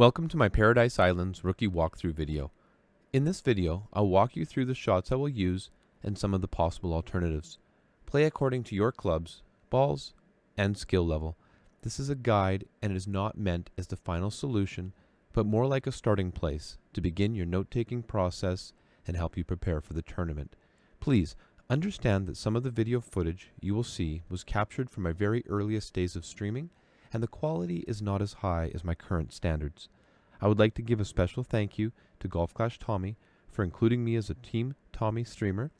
Welcome to my Paradise Islands rookie walkthrough video. In this video, I'll walk you through the shots I will use and some of the possible alternatives. Play according to your clubs, balls, and skill level. This is a guide and it is not meant as the final solution, but more like a starting place to begin your note-taking process and help you prepare for the tournament. Please understand that some of the video footage you will see was captured from my very earliest days of streaming, and the quality is not as high as my current standards. I would like to give a special thank you to Golf Clash Tommy for including me as a Team Tommy streamer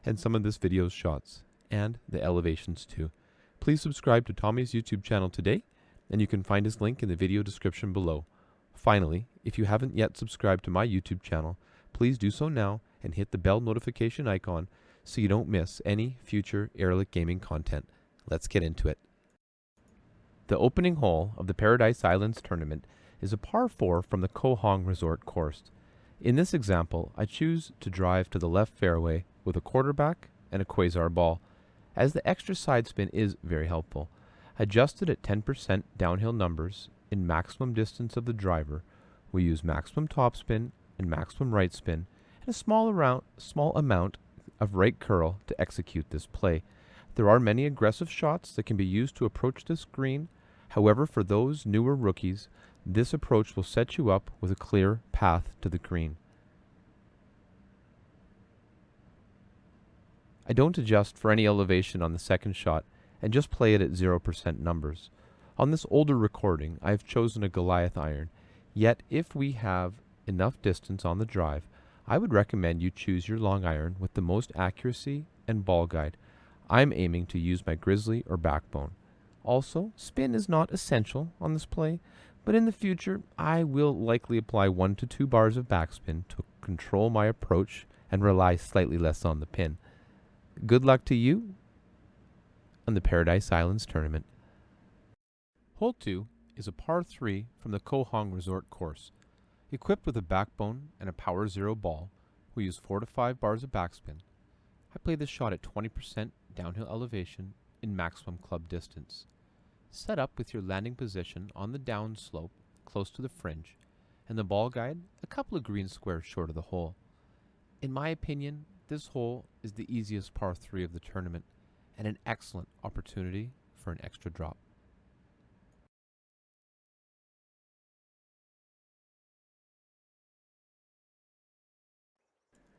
and some of this video's shots, and the elevations too. Please subscribe to Tommy's YouTube channel today, and you can find his link in the video description below. Finally, if you haven't yet subscribed to my YouTube channel, please do so now and hit the bell notification icon so you don't miss any future Erelic gaming content. Let's get into it. The opening hole of the Paradise Islands tournament is a par 4 from the Koh Hong Resort course. In this example, I choose to drive to the left fairway with a quarterback and a quasar ball, as the extra side spin is very helpful. Adjusted at 10% downhill numbers in maximum distance of the driver, we use maximum topspin and maximum right spin and a small amount of right curl to execute this play. There are many aggressive shots that can be used to approach this green. However, for those newer rookies, this approach will set you up with a clear path to the green. I don't adjust for any elevation on the second shot and just play it at 0% numbers. On this older recording, I have chosen a Goliath iron, yet if we have enough distance on the drive, I would recommend you choose your long iron with the most accuracy and ball guide. I'm aiming to use my Grizzly or Backbone. Also, spin is not essential on this play, but in the future I will likely apply 1 to 2 bars of backspin to control my approach and rely slightly less on the pin. Good luck to you on the Paradise Islands tournament. Hole 2 is a par 3 from the Koh Hong Resort course. Equipped with a Backbone and a Power Zero ball, we use 4 to 5 bars of backspin. I play this shot at 20% downhill elevation in maximum club distance. Set up with your landing position on the down slope close to the fringe, and the ball guide a couple of green squares short of the hole. In my opinion, this hole is the easiest par 3 of the tournament and an excellent opportunity for an extra drop.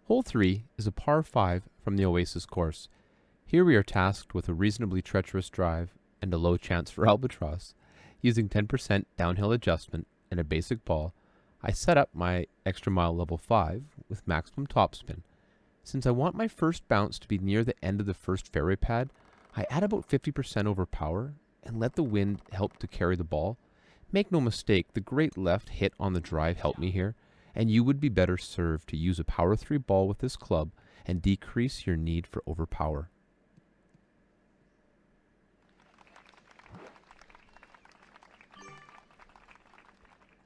Hole 3 is a par 5 from the Oasis course. Here we are tasked with a reasonably treacherous drive and a low chance for albatross. Using 10% downhill adjustment and a basic ball, I set up my extra mile level 5 with maximum topspin. Since I want my first bounce to be near the end of the first fairway pad, I add about 50% over power and let the wind help to carry the ball. Make no mistake, the great left hit on the drive helped me here, and you would be better served to use a Power 3 ball with this club and decrease your need for overpower.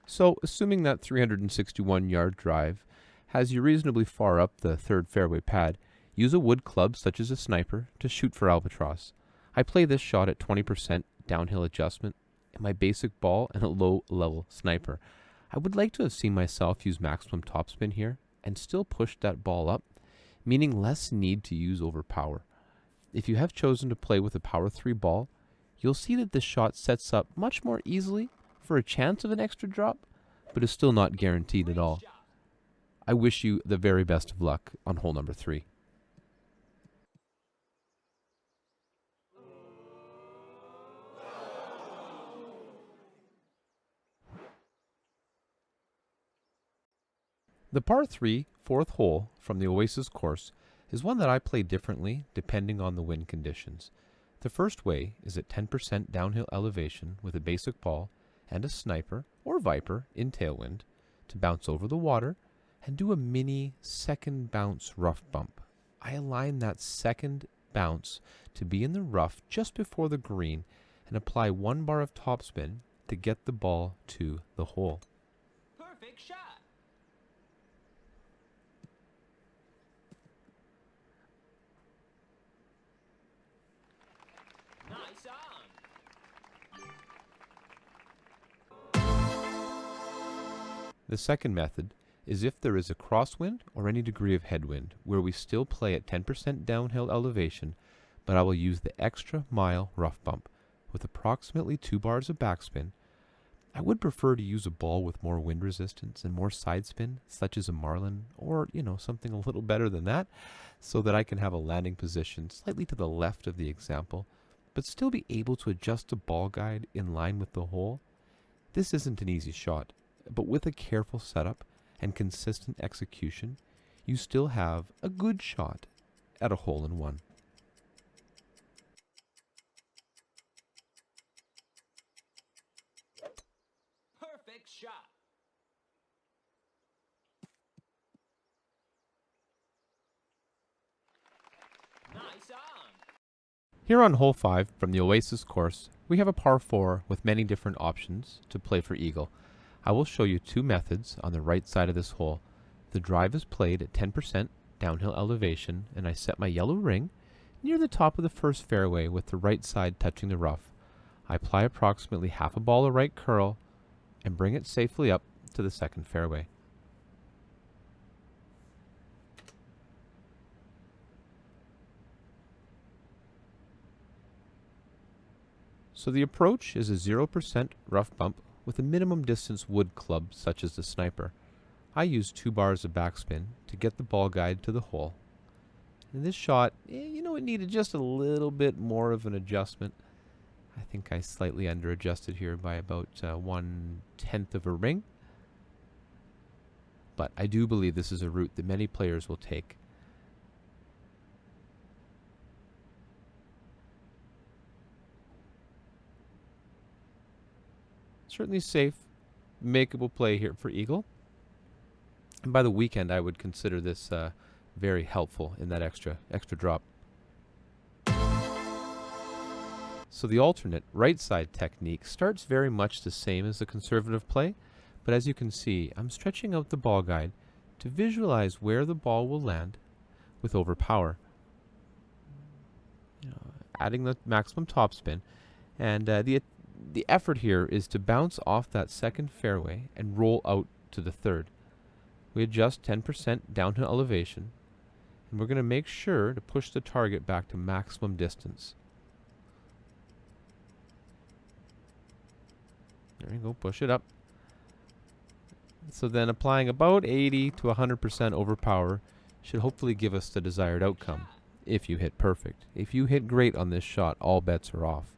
So, assuming that 361-yard drive has you reasonably far up the third fairway pad, use a wood club such as a sniper to shoot for albatross. I play this shot at 20% downhill adjustment and my basic ball and a low-level sniper. I would like to have seen myself use maximum topspin here and still push that ball up, meaning less need to use overpower. If you have chosen to play with a Power 3 ball, you'll see that this shot sets up much more easily for a chance of an extra drop, but is still not guaranteed at all. I wish you the very best of luck on hole number 3. The par 3 fourth hole from the Oasis course is one that I play differently depending on the wind conditions. The first way is at 10% downhill elevation with a basic ball and a sniper or viper in tailwind to bounce over the water and do a mini second bounce rough bump. I align that second bounce to be in the rough just before the green and apply 1 bar of topspin to get the ball to the hole. Perfect shot. Nice on. 「The second method is if there is a crosswind or any degree of headwind, where we still play at 10% downhill elevation, but I will use the extra mile rough bump with approximately 2 bars of backspin. I would prefer to use a ball with more wind resistance and more side spin, such as a marlin, or, something a little better than that, so that I can have a landing position slightly to the left of the example, but still be able to adjust the ball guide in line with the hole. This isn't an easy shot, but with a careful setup and consistent execution, you still have a good shot at a hole-in-one. Perfect shot. Nice on. Here on hole 5 from the Oasis course, we have a par 4 with many different options to play for eagle. I will show you 2 methods on the right side of this hole. The drive is played at 10% downhill elevation, and I set my yellow ring near the top of the first fairway with the right side touching the rough. I apply approximately half a ball of right curl and bring it safely up to the second fairway. So the approach is a 0% rough bump with a minimum distance wood club such as the sniper. I use 2 bars of backspin to get the ball guide to the hole. And this shot, it needed just a little bit more of an adjustment. I think I slightly under adjusted here by about 1/10 of a ring. But I do believe this is a route that many players will take. Certainly safe, makeable play here for eagle. And by the weekend, I would consider this very helpful in that extra drop. So the alternate right side technique starts very much the same as the conservative play, but as you can see, I'm stretching out the ball guide to visualize where the ball will land with overpower. Adding the maximum topspin, and the effort here is to bounce off that second fairway and roll out to the third. We adjust 10% downhill elevation, and we're going to make sure to push the target back to maximum distance. There you go, push it up. So then applying about 80 to 100% overpower should hopefully give us the desired outcome, if you hit perfect. If you hit great on this shot, all bets are off.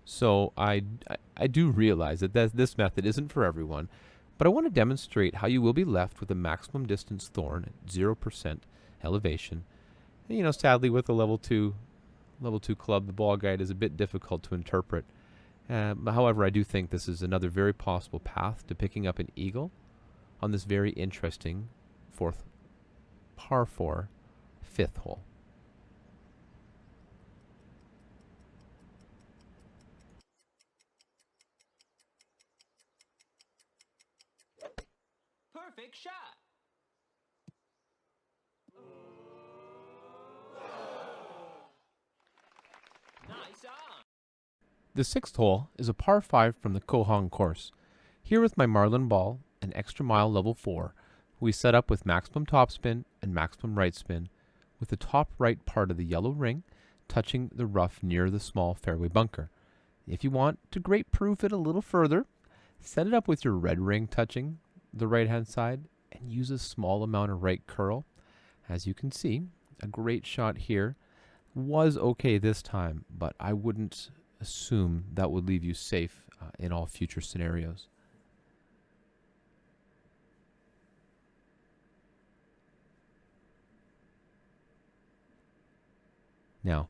So I do realize that this method isn't for everyone, but I want to demonstrate how you will be left with a maximum distance thorn at 0% elevation. And, sadly, with a level 2 club, the ball guide is a bit difficult to interpret. However, I do think this is another very possible path to picking up an eagle on this very interesting par 4 fifth hole. Perfect shot. Nice on. The 6th hole is a par 5 from the Kohong course. Here with my Marlin ball and extra mile level 4, we set up with maximum topspin and maximum right spin, with the top right part of the yellow ring touching the rough near the small fairway bunker. If you want to great proof it a little further, set it up with your red ring touching the right hand side and use a small amount of right curl. As you can see, a great shot here. Was okay this time, but I wouldn't assume that would leave you safe in all future scenarios. Now,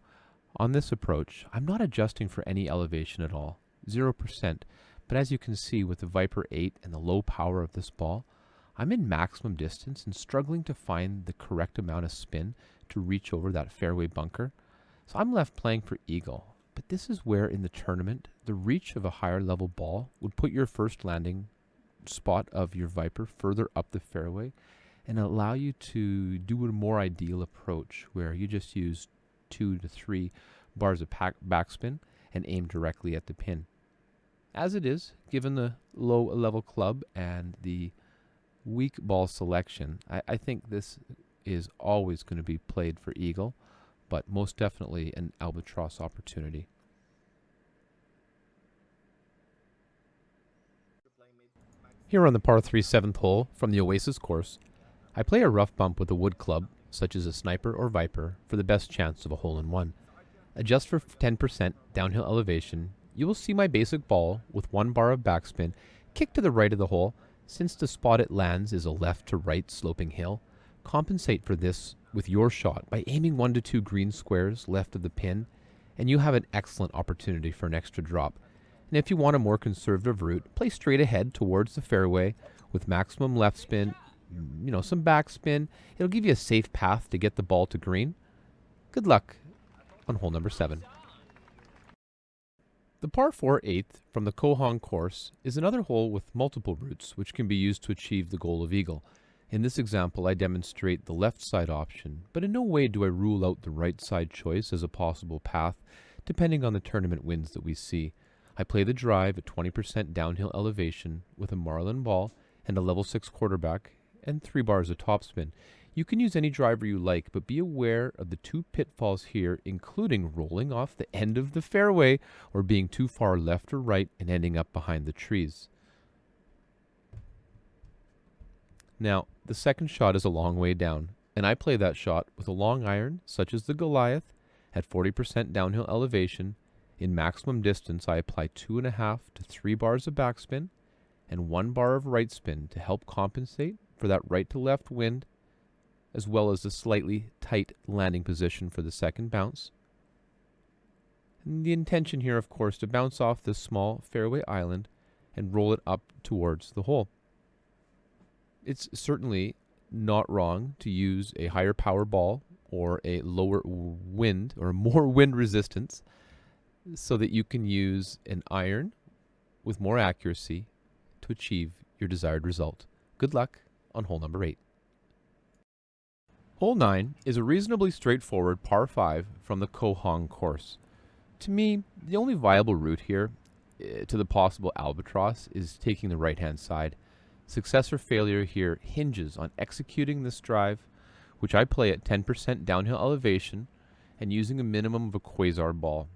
on this approach, I'm not adjusting for any elevation at all, 0%, but as you can see with the Viper 8 and the low power of this ball, I'm in maximum distance and struggling to find the correct amount of spin to reach over that fairway bunker. So I'm left playing for eagle, but this is where in the tournament, the reach of a higher level ball would put your first landing spot of your Viper further up the fairway, and allow you to do a more ideal approach where you just use 2 to 3 bars of backspin and aim directly at the pin. As it is, given the low level club and the weak ball selection, I think this is always going to be played for eagle, but most definitely an albatross opportunity. Here on the par 3 7th hole from the Oasis course, I play a rough bump with a wood club, such as a sniper or viper, for the best chance of a hole-in-one. Adjust for 10% downhill elevation. You will see my basic ball with 1 bar of backspin kick to the right of the hole. Since the spot it lands is a left to right sloping hill, compensate for this with your shot by aiming 1 to 2 green squares left of the pin, and you have an excellent opportunity for an extra drop. And if you want a more conservative route, play straight ahead towards the fairway with maximum left spin, some backspin. It'll give you a safe path to get the ball to green. Good luck on hole number 7. The par 4 8th from the Kohong course is another hole with multiple routes which can be used to achieve the goal of eagle. In this example, I demonstrate the left side option, but in no way do I rule out the right side choice as a possible path, depending on the tournament winds that we see. I play the drive at 20% downhill elevation with a marlin ball and a level 6 quarterback and 3 bars of topspin. You can use any driver you like, but be aware of the 2 pitfalls here, including rolling off the end of the fairway or being too far left or right and ending up behind the trees. Now, the second shot is a long way down, and I play that shot with a long iron, such as the Goliath, at 40% downhill elevation. In maximum distance, I apply 2.5 to 3 bars of backspin and 1 bar of right spin to help compensate for that right to left wind, as well as a slightly tight landing position for the second bounce. And the intention here, of course, to bounce off this small fairway island and roll it up towards the hole. It's certainly not wrong to use a higher power ball or a lower wind or more wind resistance so that you can use an iron with more accuracy to achieve your desired result. Good luck on hole number 8. Hole 9 is a reasonably straightforward par 5 from the Kohong course. To me, the only viable route here to the possible albatross is taking the right-hand side. Success or failure here hinges on executing this drive, which I play at 10% downhill elevation and using a minimum of a quasar ball.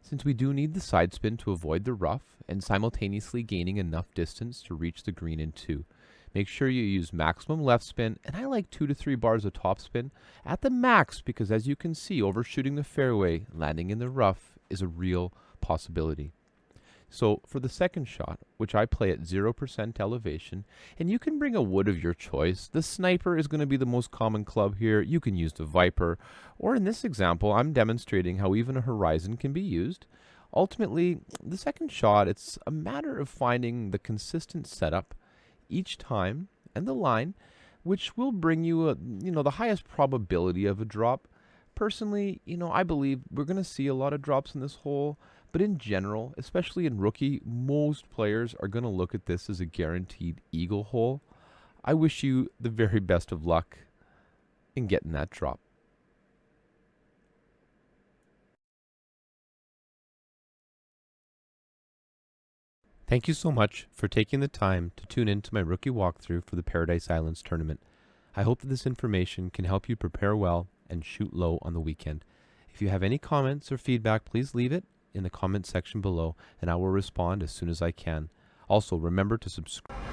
Since we do need the side spin to avoid the rough and simultaneously gaining enough distance to reach the green in 2. Make sure you use maximum left spin, and I like 2 to 3 bars of topspin at the max because, as you can see, overshooting the fairway, landing in the rough is a real possibility. So for the second shot, which I play at 0% elevation, and you can bring a wood of your choice. The sniper is going to be the most common club here. You can use the viper, or in this example, I'm demonstrating how even a horizon can be used. Ultimately, the second shot, it's a matter of finding the consistent setup each time and the line, which will bring you the highest probability of a drop. Personally, I believe we're going to see a lot of drops in this hole, but in general, especially in rookie, most players are going to look at this as a guaranteed eagle hole. I wish you the very best of luck in getting that drop. Thank you so much for taking the time to tune in to my rookie walkthrough for the Paradise Islands tournament. I hope that this information can help you prepare well and shoot low on the weekend. If you have any comments or feedback, please leave it in the comment section below, and I will respond as soon as I can. Also, remember to subscribe.